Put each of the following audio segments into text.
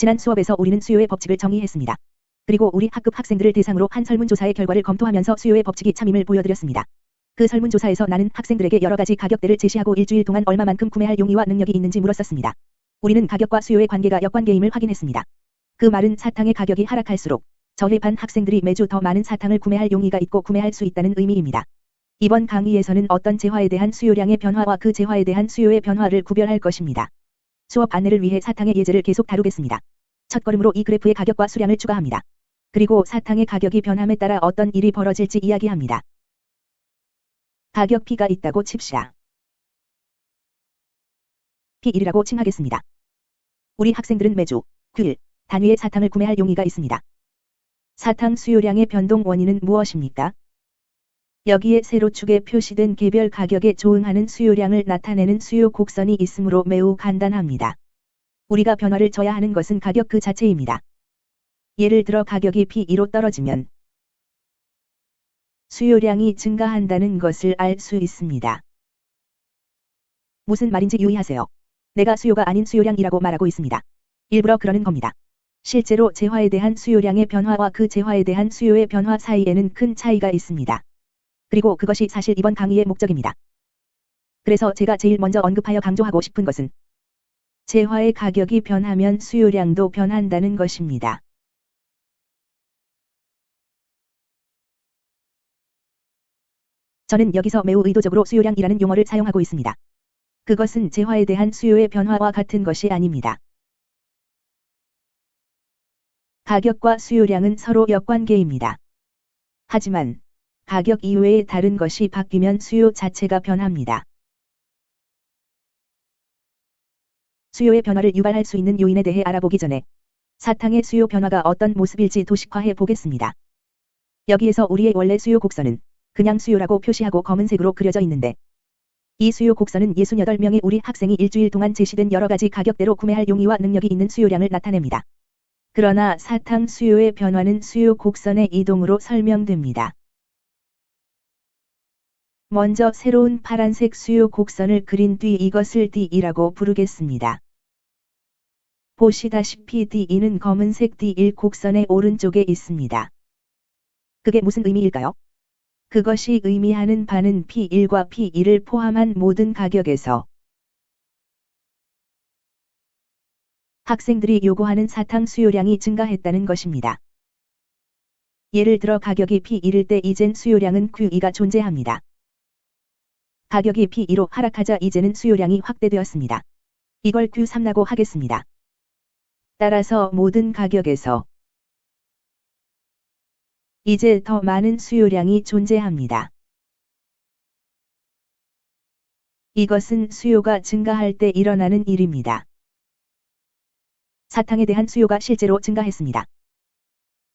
지난 수업에서 우리는 수요의 법칙을 정의했습니다. 그리고 우리 학급 학생들을 대상으로 한 설문조사의 결과를 검토하면서 수요의 법칙이 참임을 보여드렸습니다. 그 설문조사에서 나는 학생들에게 여러 가지 가격대를 제시하고 일주일 동안 얼마만큼 구매할 용의와 능력이 있는지 물었었습니다. 우리는 가격과 수요의 관계가 역관계임을 확인했습니다. 그 말은 사탕의 가격이 하락할수록 저희 반 학생들이 매주 더 많은 사탕을 구매할 용의가 있고 구매할 수 있다는 의미입니다. 이번 강의에서는 어떤 재화에 대한 수요량의 변화와 그 재화에 대한 수요의 변화를 구별할 것입니다. 수업 안내를 위해 사탕의 예제를 계속 다루겠습니다. 첫걸음으로 이 그래프의 가격과 수량을 추가합니다. 그리고 사탕의 가격이 변함에 따라 어떤 일이 벌어질지 이야기합니다. 가격 P가 있다고 칩시다. P1이라고 칭하겠습니다. 우리 학생들은 매주, 규일, 단위의 사탕을 구매할 용의가 있습니다. 사탕 수요량의 변동 원인은 무엇입니까? 여기에 세로축에 표시된 개별 가격에 조응하는 수요량을 나타내는 수요 곡선이 있으므로 매우 간단합니다. 우리가 변화를 줘야 하는 것은 가격 그 자체입니다. 예를 들어 가격이 P2로 떨어지면 수요량이 증가한다는 것을 알 수 있습니다. 무슨 말인지 유의하세요. 내가 수요가 아닌 수요량이라고 말하고 있습니다. 일부러 그러는 겁니다. 실제로 재화에 대한 수요량의 변화와 그 재화에 대한 수요의 변화 사이에는 큰 차이가 있습니다. 그리고 그것이 사실 이번 강의의 목적입니다. 그래서 제가 제일 먼저 언급하여 강조하고 싶은 것은 재화의 가격이 변하면 수요량도 변한다는 것입니다. 저는 여기서 매우 의도적으로 수요량이라는 용어를 사용하고 있습니다. 그것은 재화에 대한 수요의 변화와 같은 것이 아닙니다. 가격과 수요량은 서로 역관계입니다. 하지만 가격 이외의 다른 것이 바뀌면 수요 자체가 변합니다. 수요의 변화를 유발할 수 있는 요인에 대해 알아보기 전에 사탕의 수요 변화가 어떤 모습일지 도식화해 보겠습니다. 여기에서 우리의 원래 수요 곡선은 그냥 수요라고 표시하고 검은색으로 그려져 있는데 이 수요 곡선은 68명의 우리 학생이 일주일 동안 제시된 여러 가지 가격대로 구매할 용의와 능력이 있는 수요량을 나타냅니다. 그러나 사탕 수요의 변화는 수요 곡선의 이동으로 설명됩니다. 먼저 새로운 파란색 수요 곡선을 그린 뒤 이것을 D이라고 부르겠습니다. 보시다시피 D2는 검은색 D1 곡선의 오른쪽에 있습니다. 그게 무슨 의미일까요? 그것이 의미하는 바는 P1과 P2를 포함한 모든 가격에서 학생들이 요구하는 사탕 수요량이 증가했다는 것입니다. 예를 들어 가격이 P1일 때 이젠 수요량은 Q2가 존재합니다. 가격이 P2로 하락하자 이제는 수요량이 확대되었습니다. 이걸 Q3라고 하겠습니다. 따라서 모든 가격에서 이제 더 많은 수요량이 존재합니다. 이것은 수요가 증가할 때 일어나는 일입니다. 사탕에 대한 수요가 실제로 증가했습니다.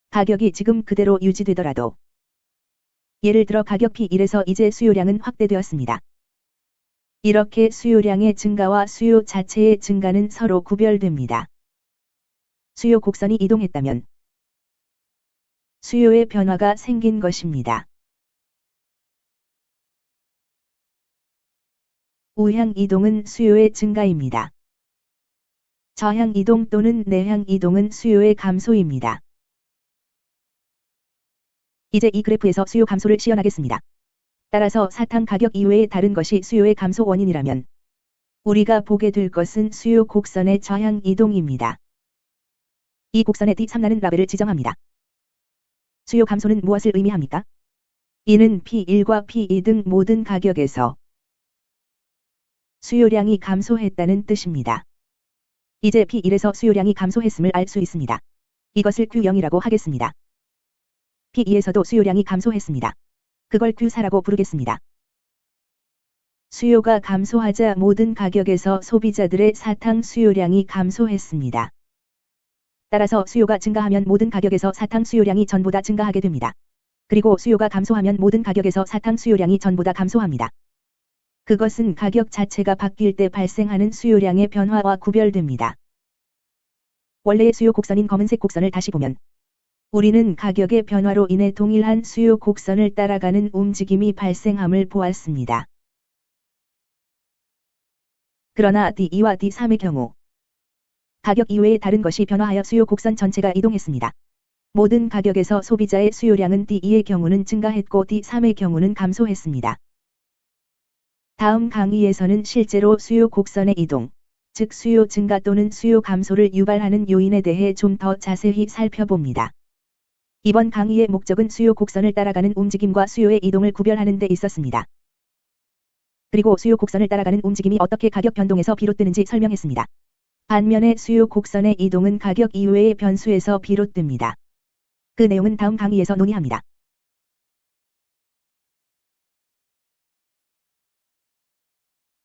가격이 지금 그대로 유지되더라도 예를 들어 가격 P1에서 이제 수요량은 확대되었습니다. 이렇게 수요량의 증가와 수요 자체의 증가는 서로 구별됩니다. 수요 곡선이 이동했다면 수요의 변화가 생긴 것입니다. 우향 이동은 수요의 증가입니다. 저향 이동 또는 내향 이동은 수요의 감소입니다. 이제 이 그래프에서 수요 감소를 시연하겠습니다. 따라서 사탕 가격 이외의 다른 것이 수요의 감소 원인이라면 우리가 보게 될 것은 수요 곡선의 저향 이동입니다. 이 곡선의 D3라는 라벨을 지정합니다. 수요 감소는 무엇을 의미합니까? 이는 P1과 P2 등 모든 가격에서 수요량이 감소했다는 뜻입니다. 이제 P1에서 수요량이 감소했음을 알 수 있습니다. 이것을 Q0이라고 하겠습니다. P2에서도 수요량이 감소했습니다. 그걸 Q4라고 부르겠습니다. 수요가 감소하자 모든 가격에서 소비자들의 사탕 수요량이 감소했습니다. 따라서 수요가 증가하면 모든 가격에서 사탕 수요량이 전보다 증가하게 됩니다. 그리고 수요가 감소하면 모든 가격에서 사탕 수요량이 전보다 감소합니다. 그것은 가격 자체가 바뀔 때 발생하는 수요량의 변화와 구별됩니다. 원래의 수요 곡선인 검은색 곡선을 다시 보면 우리는 가격의 변화로 인해 동일한 수요 곡선을 따라가는 움직임이 발생함을 보았습니다. 그러나 D2와 D3의 경우 가격 이외에 다른 것이 변화하여 수요 곡선 전체가 이동했습니다. 모든 가격에서 소비자의 수요량은 D2의 경우는 증가했고 D3의 경우는 감소했습니다. 다음 강의에서는 실제로 수요 곡선의 이동, 즉 수요 증가 또는 수요 감소를 유발하는 요인에 대해 좀 더 자세히 살펴봅니다. 이번 강의의 목적은 수요 곡선을 따라가는 움직임과 수요의 이동을 구별하는 데 있었습니다. 그리고 수요 곡선을 따라가는 움직임이 어떻게 가격 변동에서 비롯되는지 설명했습니다. 반면에 수요 곡선의 이동은 가격 이외의 변수에서 비롯됩니다. 그 내용은 다음 강의에서 논의합니다.